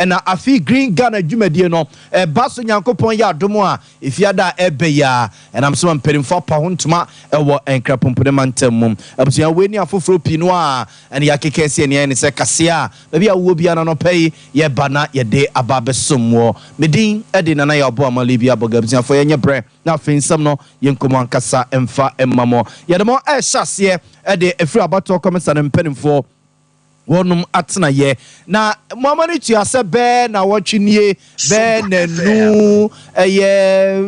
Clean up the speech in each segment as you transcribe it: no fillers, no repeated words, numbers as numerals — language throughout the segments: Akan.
and afi Green Ghana dwumadie no baso nyankopon ya adomo a efiada ebe ya and I'm so mpedimfo pa hontuma ewo enkrapompone mantam mum abusia weni afoforo pino a and yakekese ne se kase a ba bia wo bia no pay ye bana ye de ababesomwo medin ede nana ya obo amali bia bogabusia fo ye nyebre na finsam no yenkomo ankasa emfa emmamo ye de mo ehase ede efiri abato komisa ne mpedimfo wonum atena ye na momani tuase be na wotwenie be nanu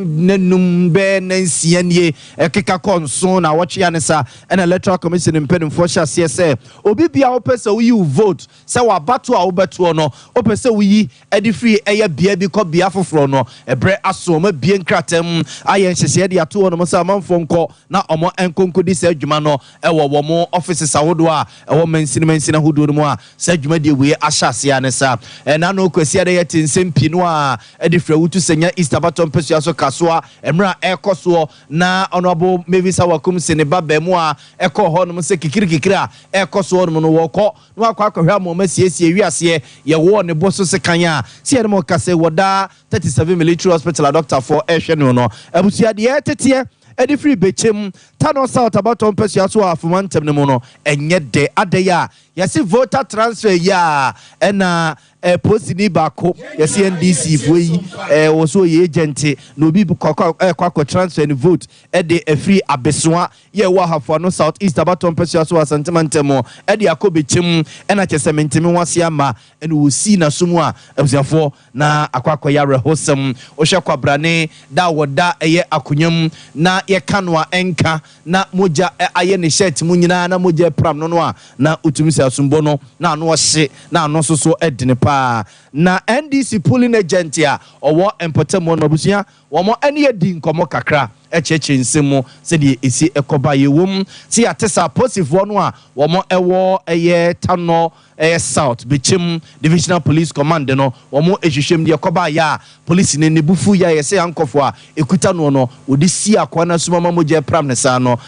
nenum be nansia nie ekeka konso na wotwe anesa na electoral commission mpedimfo hyase se obi bia opese wo yi vote se wa bato a wo beto no opese wo yi edi free eye bia bi ko bia foforo no ebre aso ma bia nkratam aye hyehye de ato no so amanfo nko na omo enkonkodi se adwuma no ewo wo mo offices awodo a ewo mansina hudo mu a sa dwumade we ahyase anesa na no kwasi de yete nsempi no a edi fra wutu senya East Abaton pesua so kasoa emra ekoso na honorable Mavis Awakum se ne baba mu a ekọ ho no se kikiri a ekoso no no wokọ no akwa mo masiesie wiase ye wo ne boso se kan a se ye mo kase woda 37 military hospital doctor for ehwe no abusia de tete edi free bechem tano South Abaton pesua so afumantem ne mu no enye de adeya yesi voter transfer ya ena posini bako yesi NDC foi woso ye agent no bi kwakwa transfer ni vote ede free abesoa ye wa hafo no South East Abaton pesua so asantemantem ede akobechem ena chesementemi wase ama ena wosi na sumu a abusiafo na akwakwa ya rehosem ohwe kwabrane da woda eye akunyam na ye kanwa enka na moja aye ne shirt mu nyina na moja pram no a na utumi asumbo no na no hye na no soso edine pa na NDC polling agent ya owo empotemo no busia wo mo ene yedi nkomo kakra echeche nsemu se de esi ekoba yewom se atesa positive no a wo mo ewo eye tano South Bichim Divisional Police Command no wo mo ehwehwem de ekoba ya police ne nebufu ya yese ankofo a ekuta no odi si akwana suma mamoje pram ne sa no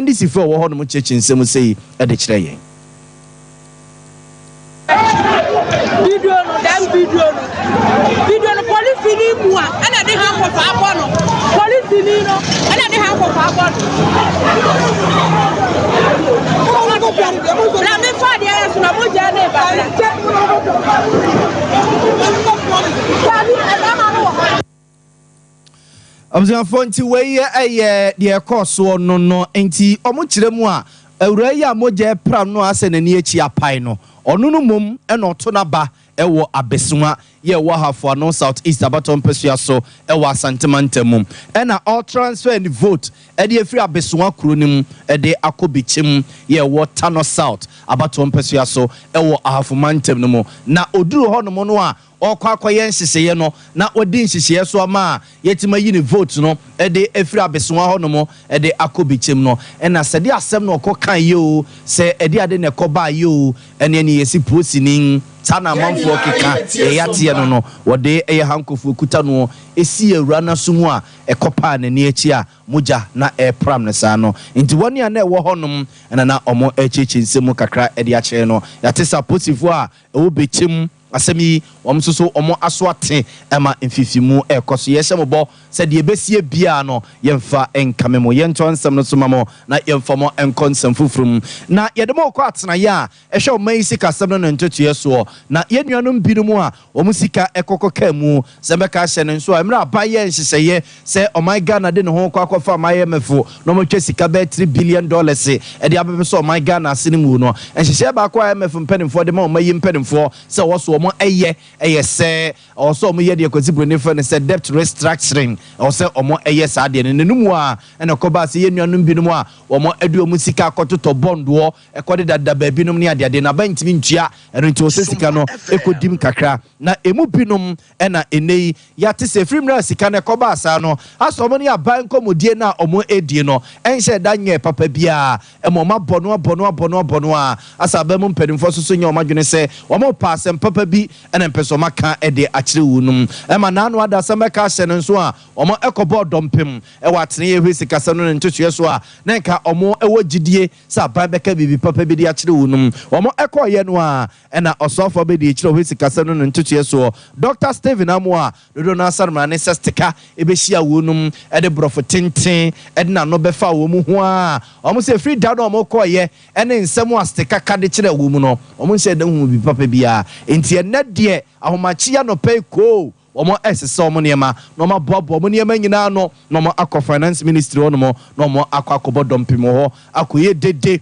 NDC fo wo ho no mo cheche nsemu sei ede kire yen video no police ni mu a na de han ko fa abo no police ni no na de han ko fa abo no la me fa de ya so na mo ja na ba amzan fonti we ye de course no enti omo kire mu a awura ya moje pra no ase na ni echi apai no onu no mom e no to na ba ewo abesua ye wo hafo no South East Abaton pesua so ewo asantemantam e na all transfer and vote e de free abesua kronim e de akobichim ye wo Tano South Abaton pesua so ewo ahafomantam no mu na oduru ho no mo no a okwa yen hyehyeye no na odi hyehyeye so ama yetima yi ne vote no e de efiri abesua ho no mo e de akobichim no e na sede asem no okokan ye o se e de ade ne koba ye o ene ne yesi prosinin tana manfo keka e yatie no wode eye hankofu kuta no esi awura na sumu a ekopa na ni echi a moja na pram ne sa no nti woni ana ewo honom na omo echeche nsemu kakra e de a kire no yatesa positive a ewo bechim asemi omsuso omo aswate ema mfifimu ekoso yesembo se de besie bia no yemfa enkamemo yento nsem no somamo na yemfamo enkonsem fufrum na yedemo ko atena ya ehwe omaisi kasem no ntoto yeso na yenuanom binumu a omusika ekokoka mu se beka hye ne nso emra abaye nhyehyeye se my Ghana de ne ho kwa akofa maye mefo no mo twa sika be $3 billion e de abebe so my Ghana sinimu no nhyehyeye ba kwa mefo mpenimfo de ma omayi mpenimfo se wo mo eye se also mo ye de kwazibro ne fa ne se debt restructuring also omo eye sa de ne numu a na koba se ye nuanum binom a omo adu omu sika akototo bondo ekode dada ba binom ne ade na bantimi ntua enti o se sika no ekodim kakra na emu binom na enei yate se frimra sika ne koba asa no aso omo ne aban komodie na omo edie no enhye da nye papa bia emo ma bono a asa ba mu mpanimfo so nya omo dwene se omo pa asem papa bi ene mpeso maka ede akire wunum ema nanu ada sameka hyene nso a omo ekobo dompem e watene ye hwesi kasa no ntotoye so a na nka omo ewo gidie sa ban beka bibi papa bi de akire wunum omo ekoye no a ena osofo be de akire hwesi kasa no ntotoye so Dr. Steven Amoa dodo na sarma ne sestika ebehia wunum ede brofo tenten ede na no befa wo mu ho a omo se free down omo koye ene nsem astika kade kire wo mu no omo se de hu bi papa bia enti ene de ahomachi ya no pay ko omo esese omo niema no ma bobo omo niema nyina no no mo akọ finance ministry ono mo no mo akọ dompimo ho akoye dede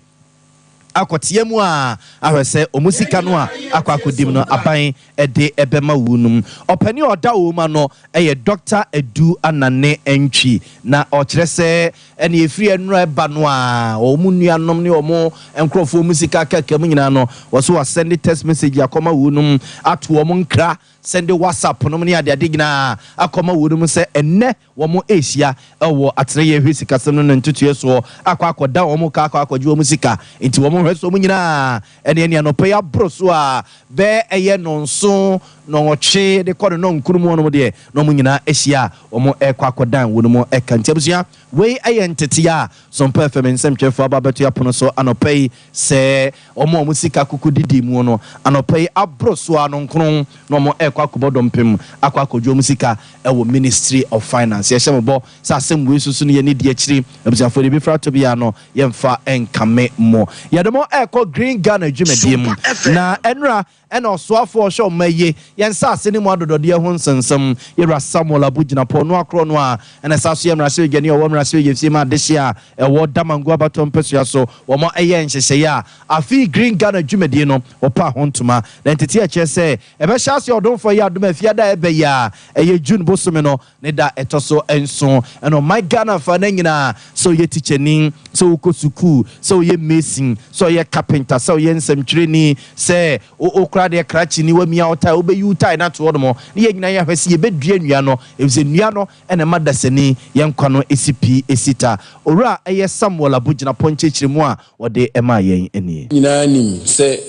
akotiemu a ahwese omusika no a akwakodim no aban ede ebema wunum opani oda wo ma no eye Dr. Edu Anane Entwi na okyerese ene efiri enura eba no a omunuanom ne omo enkrofo musika kakam nyina no wo so send text message akoma wunum ato omo nkra send WhatsApp no ne ade nyina akoma wunum se enne wo mo ehia ewo atreye hwesika se no ntutuye so akwakoda omo ka akwakoje omo sika enti wo mo hweso mu nyina ene anope ya broso a be eye nonso no oche de kodo no nkurumu no de no mu nyina ehia omo ekwakodan wonumu ekantiabusia we eye ntetia Sompa FM nsemtwefo ababeto yapono so anope se omo sika kukudidi mu no anope abroso anonkron no omo ekwakobodompem akwakojo musika ewo Ministry of Finance ye shembo sa asem we susu ne ye ne die akiri abusiafo de bi frato bia no yemfa enkame mo yedemo eko Green Ghana dwumadie mu na enra ena osoafo hwe omaye yensa ase ne mu adodode ho nsensem yera Samuel Abugina po no akro no a ena saso yemra se gani o womra se yefie ma dehia ewo damangu abatom pesua so wo mo eye nhyehyeye a afi Green Ghana dwumadie no opa hontuma na entiti a chese ebe hyase odonfo ya adoma afia da ebe ya eye June bosome no ne da etoso enso eno my Ghana fa na nyina so ye teachenin so ukosuku so ye mason so ye carpenter so ye nsamtwireni se okra de krachi ni wamia ota obeyi utai na to odmo ne ye nyina ya hwese ye bedua nua no ebise nua no ene madasani ye nkwa no esipi esita owura eye Samuel Abugina ponchechire mu a wode ema yen enie nyina nim se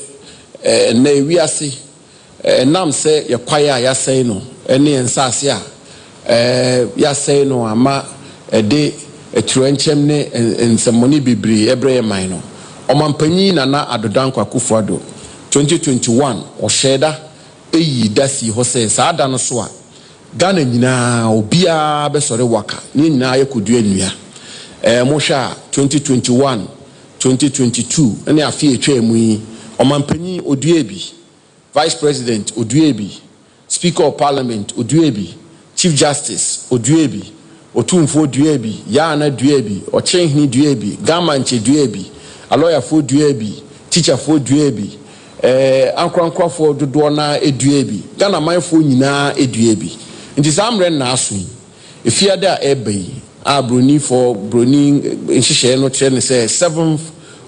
na ewiase nam se ye kwaya ya sei no ene ensase a ya sei no ama de eturenchem ne ensemoni bibiri ebreye man no omampanyi na adodankwa kufuado 2021 osheda eyi dasi hose saada no so a Ghana nyina obia besore waka ni nyina yekodu anua mo hwa 2021 2022 ene afie etwemu yi omampanyi oduebi vice president oduebi speaker of parliament oduebi chief justice oduebi otumfo oduebi yana duebi ochenhini duebi gamanche duebi a lawyer for duebi teacher for duebi ankwankwa for dodo na eduebi Ghana man for nyina eduebi nti samre na aso efiada ebe abroni for broni nhihye no kire ne say 7th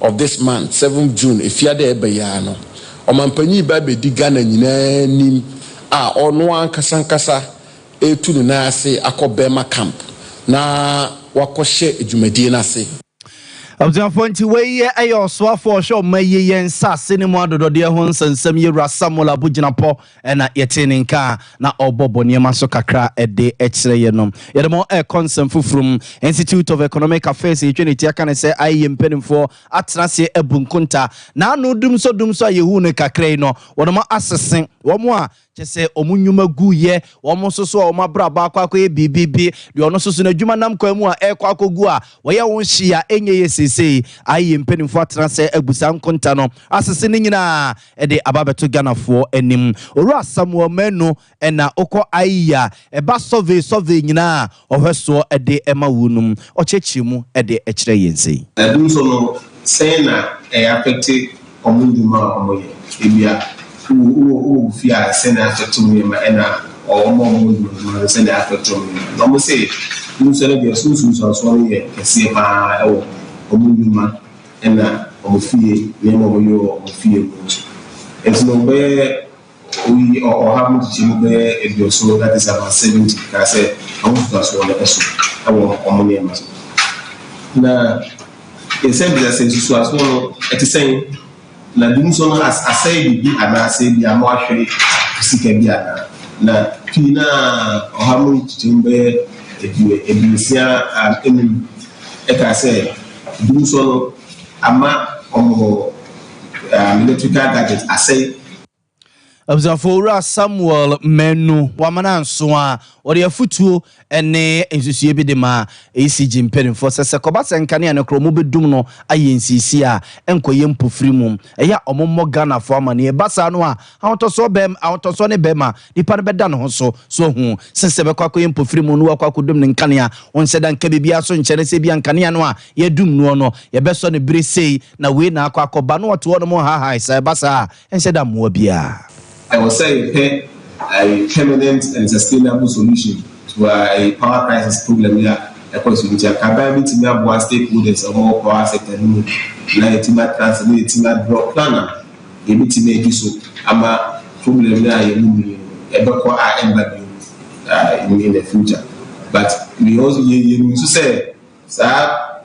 of this month 7th June efiada ebe ya no omampanyi ba be di Ghana nyina nim a ono ankasa etu no na ase akobema camp na wakɔhye adwumadie na ase Abzanfonti weye ayo soafo hwe omaye yensa ase ne mu adodode ho nsensem yewura Samuel Abugina po na yetene nka na obobo niema so kakra ede ekire ye no yedemo consem fufurum Institute of Economic Affairs etweneti aka ne se aye mpenimfo atrase ebunkunta na anu dum so yehu ne kakra no wonoma asesen womo a chese omunyuma guye womo soso womo braba akwakoye bibibi de ono soso na dwuma nam kwa mu a ekwakogu a woye won hia enye yesese aye mpenimfo atrase ebusa nkunta no asese ne nyina ede ababeto Ghanafo anim owura Samuel Menu na okọ ayya eba survey nyina ohweso ede ema wunum ochechimu ede ekire yense dum so no say na affect omunduma omoye ebia u fia say na affect omunduma na omunduma say na affect omunduma no say dum so na so ye kese ma ewo omunduma na omofie ne omoyo omofie no be we or how much you be if you so that is about 70 I say how much that's one person I want money na in some places so as one it is saying na dum so as I say be and I say be am actually sika bi ana na pina ohamu chitimbe edusia enim eka say do so ama omo electrical gadgets asay Abzafora Samuel Menu Wamana Soa or your futu ene ensusie bi de ma ECG mperinfo sese kobasa nkane ane kromo bedum no ayensi a enkoye mpofiri mu eya omommo Ghana fo ama ne basa no a awontoso ne bema nipa ne beda no ho so hu sese be kwakoye mpofiri mu no wakwakodum ne nkane a onseda nka bibia so nkyere se bia nkane no a yedum no ye beso ne bire sei na we na akwakoba no woto no mo ha sai basa enseda mo bia. I was saying a permanent and sustainable solution to a power crisis problem here. Because we have capability to have one stakeholders or more power sector. Like timber transfer, timber drop planner. Maybe to make this so. Ama problem here you in the future. But we also you to say, sir,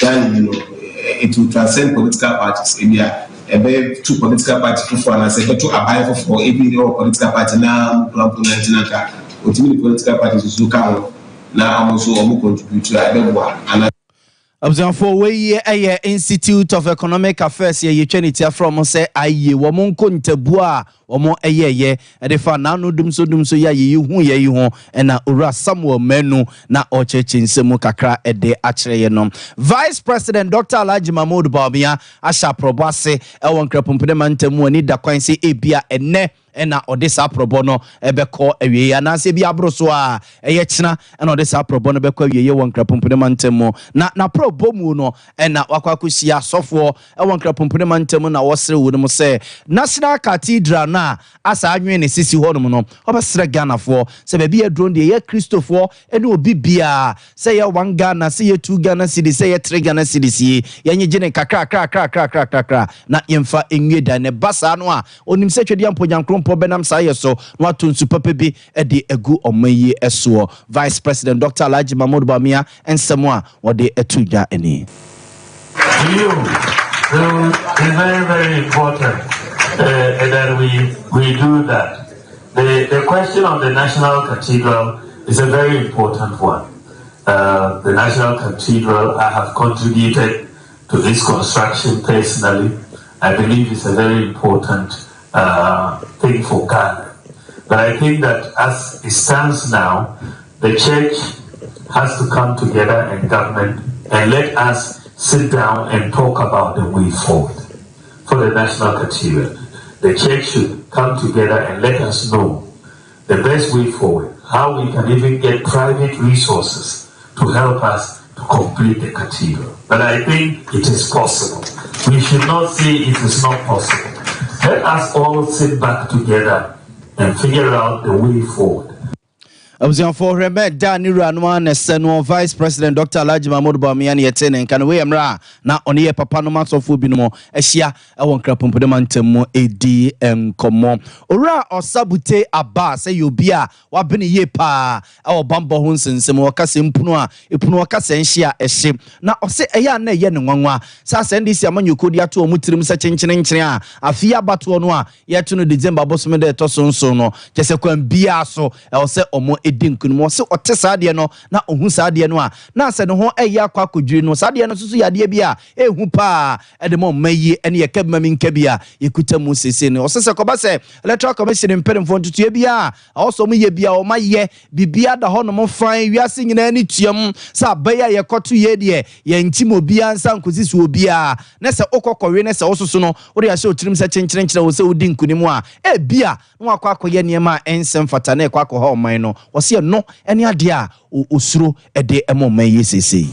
then it will transcend political parties. Maybe two political parties for and say to abide for every political party now ultimately political parties so come now also contribute to and Abzanfo we eye Institute of Economic Affairs ye twenty from say aye wo mon kontabu a wo mon eye e fa na no dum so ya ye hu ye hu e na owura Samuel Menu na o cheche nsemu kakra e de akere ye no Vice President Dr. Alhaji Mahmoud Bawumia asha probase e won krapompede mantamu ani da kwan se ebia ene ena odisa probono ebeko awie anase bi abroso a eye kina ena odisa probono beko awie won krapompede mantemu na probomu no ena wakwakosia sofo won krapompede mantemu na wosere wo no se National Cathedral na asa anwe ne sisi honum no obesere Ghana fo se ba bi adron de ye Christopher ene obi bia se ye 1 Ghana se ye 2 Ghana cedi se ye 3 Ghana cedi ye nyegene kakra na yemfa enwe da ne basa no a onim se twede amponyankro benam saye so no atunsu papa bi e de egu omayi eso Vice President Dr. Alhaji Mahmoud Bawumia ensemo a wode etuja eni it's very, very important that we do that. The question of the National Cathedral is a very important one. The National Cathedral, I have contributed to its construction personally. I believe it's a very important thing for Ghana. But I think that as it stands now, the church has to come together and government and let us sit down and talk about the way forward for the National Cathedral. The church should come together and let us know the best way forward, how we can even get private resources to help us to complete the cathedral. But I think it is possible. We should not say it is not possible. Let us all sit back together and figure out the way forward. Abzanfo Reme Danira no an seno Vice President Dr. Alhaji Mahmoud Bawumia ne yetene kan we emra na one ye papa no masofo bi no ehia e won krapompode mantam edi enkomo owura osabute aba se yobi a wabene ye pa e obambo ho nsensem wakase mpunu a epunu wakase nhia ehye na ose eya na ye ne nwanwa sa sendisi amanyokodi ato omutirim sa chenchene a afia abato no a yeto no December bosome de to so no kese kwan bia so e ose omo edinkunmo se ote saade no na ohun saade no a na se ne ho eya kwakodwiri no saade no susu yade bia ehu pa edemo mayi ene yekabma minka bia yekutamu sese ne osese koba se electoral commission mpemfo ntutu bia also mu ye bia o maye bibia da ho no mo fan wiase nyina ni tuam sa baya yekoto ye de ye ntimo bia nsa nkozisi obia na se okokɔwe na se ososo no wo de ase otirim se chenkyere wo se odinkunimo a bia no akwakoye niema ensem fata na ekwakoha oman no se no eni ade a osuro ede emoma yesese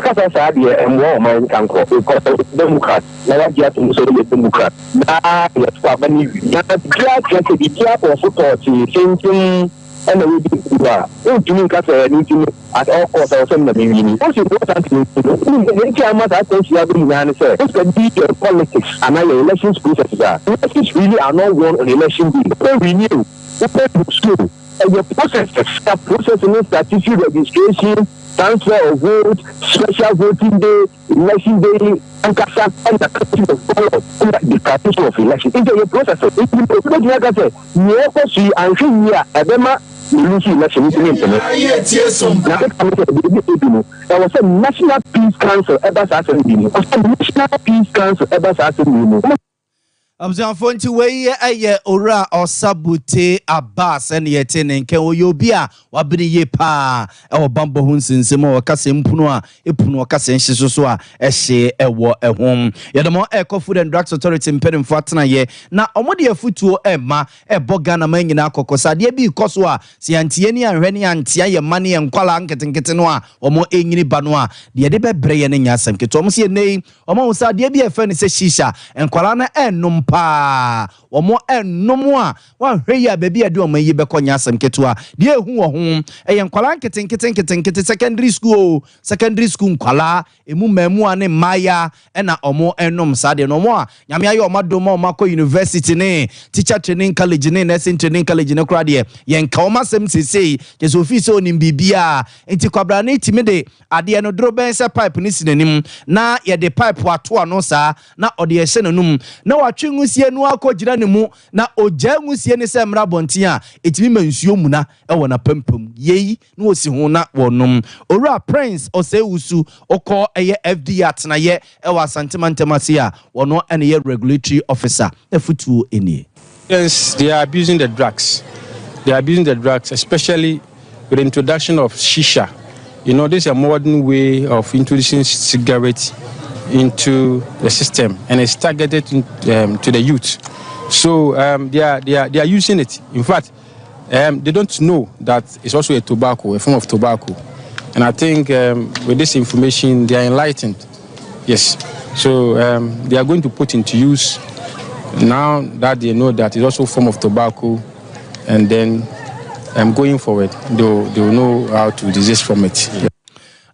kasa sa de emwo oman kanko because democrat na ya dia to so de democrat na ya twa bani na dia ke di dia for support thinking and we do that. You kasa ni timi at all costs or some na bini what's important to you chairman that things you have been man say what's the detail politics and your elections process are elections really are not won on election day we renew open school and your process in registration transfer of vote, special voting day, election day, and the capital of election. It's a process. It's a process. Election there was a National Peace Council ever National Peace Council ever Abzanfo nti wei eye ora osabute Abbas ene yete ne nke oyobi a wabene ye pa e wo bambo hu nsensem o kase mpuno a epuno kase nhyeso so a ehye ewo ehom yedemo Eco Food and Drugs Authority mpedemfo atena ye na omode afutuo ema eboga na manyina akokosa de bi koso a siantie ni anhwe ni antia ye mane enkwala nketenkete no a omo enyini ba no a de de bebre ye ne nyasam keto omo se nei omo hu sa de bi efa ne se shisha enkwala na enum pa omo ennom a wanhwe ya baby ade omo yi bekonya asem ketua de ehu wo ho enkwala nkete secondary school nkwala emu mamu ane maya na omo ennom sade no mo a nyame aye omadoma omako university ne teacher training college ne nursing training college ne kra de yenka omasem sesei jesu office onim bibia enti kwabra ne timide ade no dro ben se pipe ni sinanim na ye de pipe ato ano sa na ode ye hye nanum na watwe ngusie no akogina ne mu na oja ngusie ne se mra bonten a etimi mansuo mu na e wona pampam yeyi na osi ho na wonom owura Prince Osewusu okọ eye FD atena ye e wa santimantemase a wono ene ye regulatory officer efutuo enie. Yes, they are abusing the drugs. They are abusing the drugs, especially with the introduction of shisha. You know, this is a modern way of introducing cigarettes into the system, and it's targeted to the youth. So they are using it. In fact, they don't know that it's also a tobacco, a form of tobacco. And I think with this information, they are enlightened. Yes. So they are going to put into use now that they know that it's also a form of tobacco, and then going forward, they will know how to desist from it. Yeah.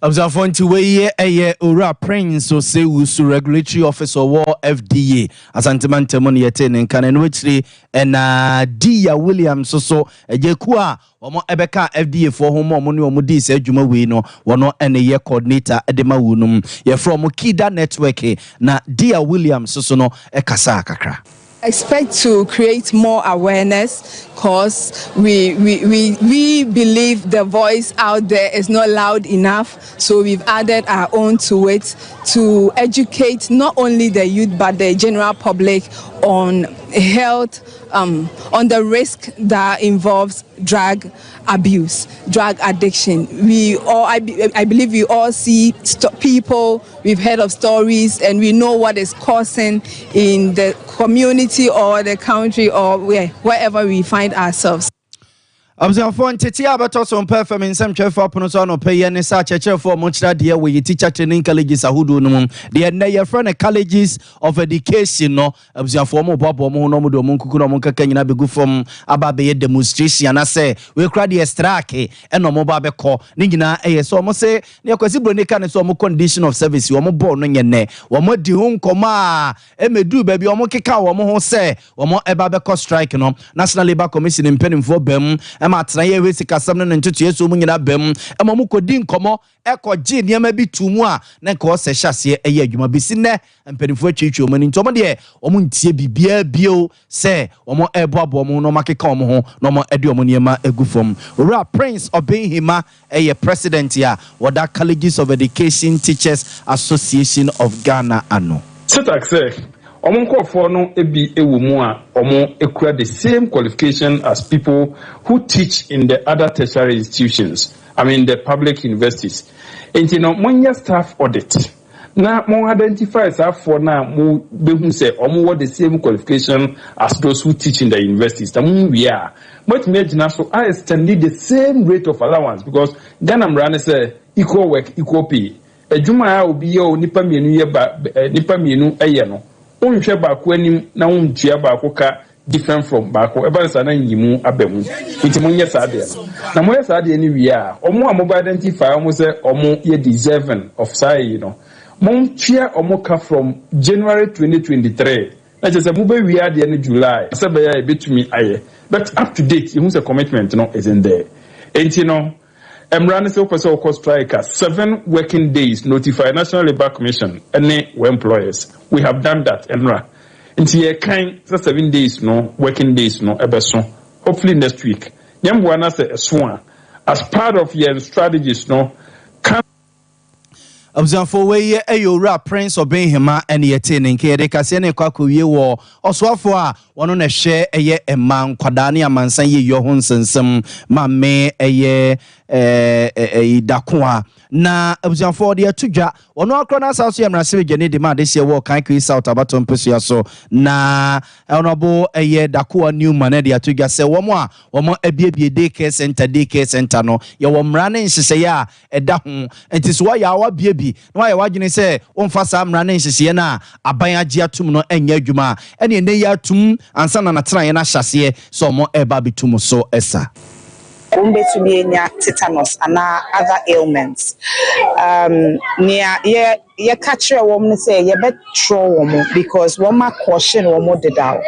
Abzanfo nti weye eye ora Prince Osewusu regulatory officer wo FDA asantemantam ne yete ne nkan no wechiri na Dia Williams so ejeku a omo ebeka FDA for ho mo ne omo di se adwuma wei no wono ene ye coordinator edema wunum ye from Kida network na Dia Williams so no ekasa kakra. Expect to create more awareness because we believe the voice out there is not loud enough, so we've added our own to it to educate not only the youth but the general public on health, on the risk that involves drug abuse, drug addiction. I believe we all see people, we've heard of stories, and we know what is causing in the community or the country or wherever we find ourselves. Abzanfo ntete abeto so perform nsem twefo pono so no peye ne sa chechefo mo kira de we teacher training colleges ahudu no mum de na ye friend colleges of education no abzanfo mo bobo mo no mo do mo nkuku no mo kaka nyina begu fom aba be demonstration na say we kra de strike e no mo ba be ko ni nyina eye so mo say ne akwasi bronika ne so mo condition of service wo mo bo no nyene wo mo di hu nkoma e medu ba bi wo mo keka wo mo ho say wo mo e ba be ko strike no National Labour Commission impenimfo bam ma atena ye we sikasam no ntutu yeso mu nyina bam ema mu kodi nkomo ekogi niam bi tumu a na ko se hyase eye adwuma bisi ne mpenifo atwitwi omani ntomo de omo ntie bibia bio se omo eboabo omo no makeka omo ho no mo ede omo niam egufom ora Prince Obinhima eye president ya Wada Colleges of Education Teachers Association of Ghana ano Omonkofo no ebi ewo mu a omo ekura the same qualification as people who teach in the other tertiary institutions, I mean the public universities. And you know, monya staff audit. Now, mo identify staff for now mo behu say omo what the same qualification as those who teach in the universities. Tamu we are. But imagine so I extended the same rate of allowance because Ghana run say equal work, equal pay. Ejuma obi yo nipa mienu ye ba nipa mienu eye no. Unhwe baako anim na untua baako ka different from baako ebansa na nyimu abemu nti monye saade na monye saade ni wi a omo amoba identify omo say omo ye deserving of say you know mon tua omo ka from January 2023 na je say mo be wi ade ni July say be ya betumi aye but up to date you say commitment no is in there enti no Emrani se opese oko striker 7 working days notify National Labour Commission any employers. We have done that, Emra. Nti ye kan 7 days no working days no ebeso. Hopefully next week. Nyamwana se eswa as part of your strategies no can Observe we Ayura Prince of Benhima and Yetin in Kede Cassiane Kwaku war or Swafua one on a share a year a man Quadania Mansan Johonson some Mame a year a Dakua. Na observe for the Tuja one more corners house and receive Jenny demand this year war can't South Abaton Pusia so na honorable a year Dakua Newman Edia Tuga say one more a baby daycare center no you were running say ya a dahun and it is why our baby. No, I want say on for some running Siena, a bayajia tum no enya juma, and in the year tum and son and a try and a chassis, so more a baby tum so essa. To be near tetanus and other ailments. Near ye catch a woman say ye bet throw because one more caution or more did out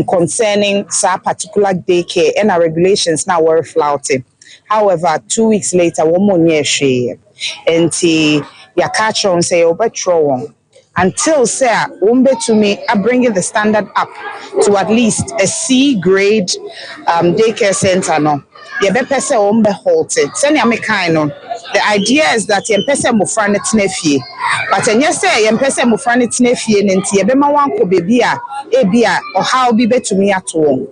concerning some particular daycare and our regulations now were flouting. However, 2 weeks later, one more near she and ya catch on say obetro until say umbe to me I bringing the standard up to at least a C grade daycare center no ye be pese umbe halted send ya me kind on the idea is that ye pese mo fra net nefie but enye say ye pese mo fra net nefie nti ye be ma wan ko baby a e bia or how be betumi ato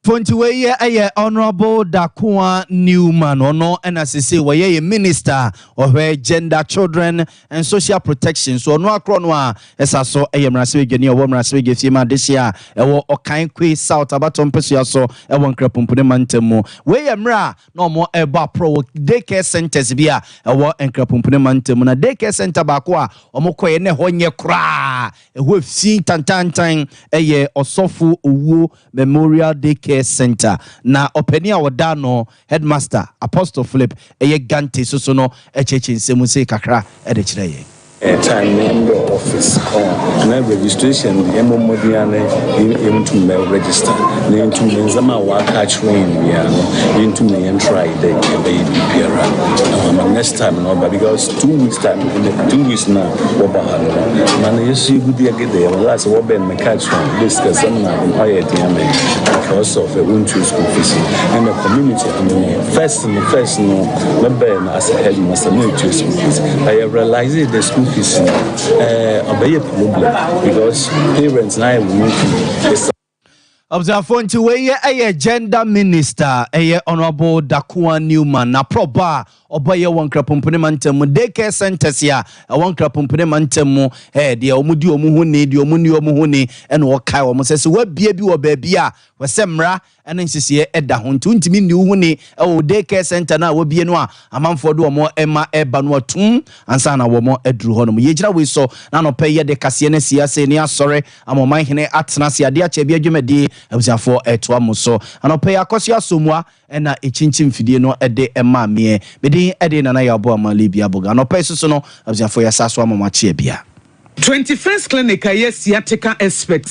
Fontiwe aye Honorable Dakua Newman ono and as say we minister of gender, children and social protection. So no akronwa esa so aye mrase geni o mrase gefima this year ewo okan kwe South Abaton Pesua so ewo nkrapumpune mantemu. We mra no mo eba pro daycare centers bia ewo nkrapumpune mantemu na daycare center ba ko a omokoye ne honye kra ewo fi tantantan aye Osofu Owu Memorial Daycare Center na openia wadano headmaster Apostle Philip eye Gante so no echeche nsemu se kakra e de kire ye time in the office na registration emomodiane into me register na into me zama wa catch rain ya into me and try the baby biara next time no but because 2 weeks time in the 2 weeks now oba man yes you good get there last what ben me catch rain this person na why because of a winter school fees and the community first no ben as a headmaster no school fees I realize the school is a problem because parents now will Observe Fontiwe aye gender minister aye Honorable Dakua Newman na proba oboye wonkrapumpune mantemu daycare centers ya wonkrapumpune mantemu de omudi omu huni de omuni omu huni ene wo kai wo sese wa bia bi wo ba bia wo semra ene nsese eda ho ntimi ni huni wo daycare center na wo bie no a amanfo do mo ema eba no atum ansa na wo mo aduru ho no yegira we so na no pɛ ye de kase ne siase ne asore amoman hene atena se ade ache bia dwumadi abusafo eto amuso anope yakosi asomua ena echinchim fidie no ede ema me bedi ede nana yabo amali bia boga anope susu no abusafo yasaso amamache bia 21st clinic aye sciatica expert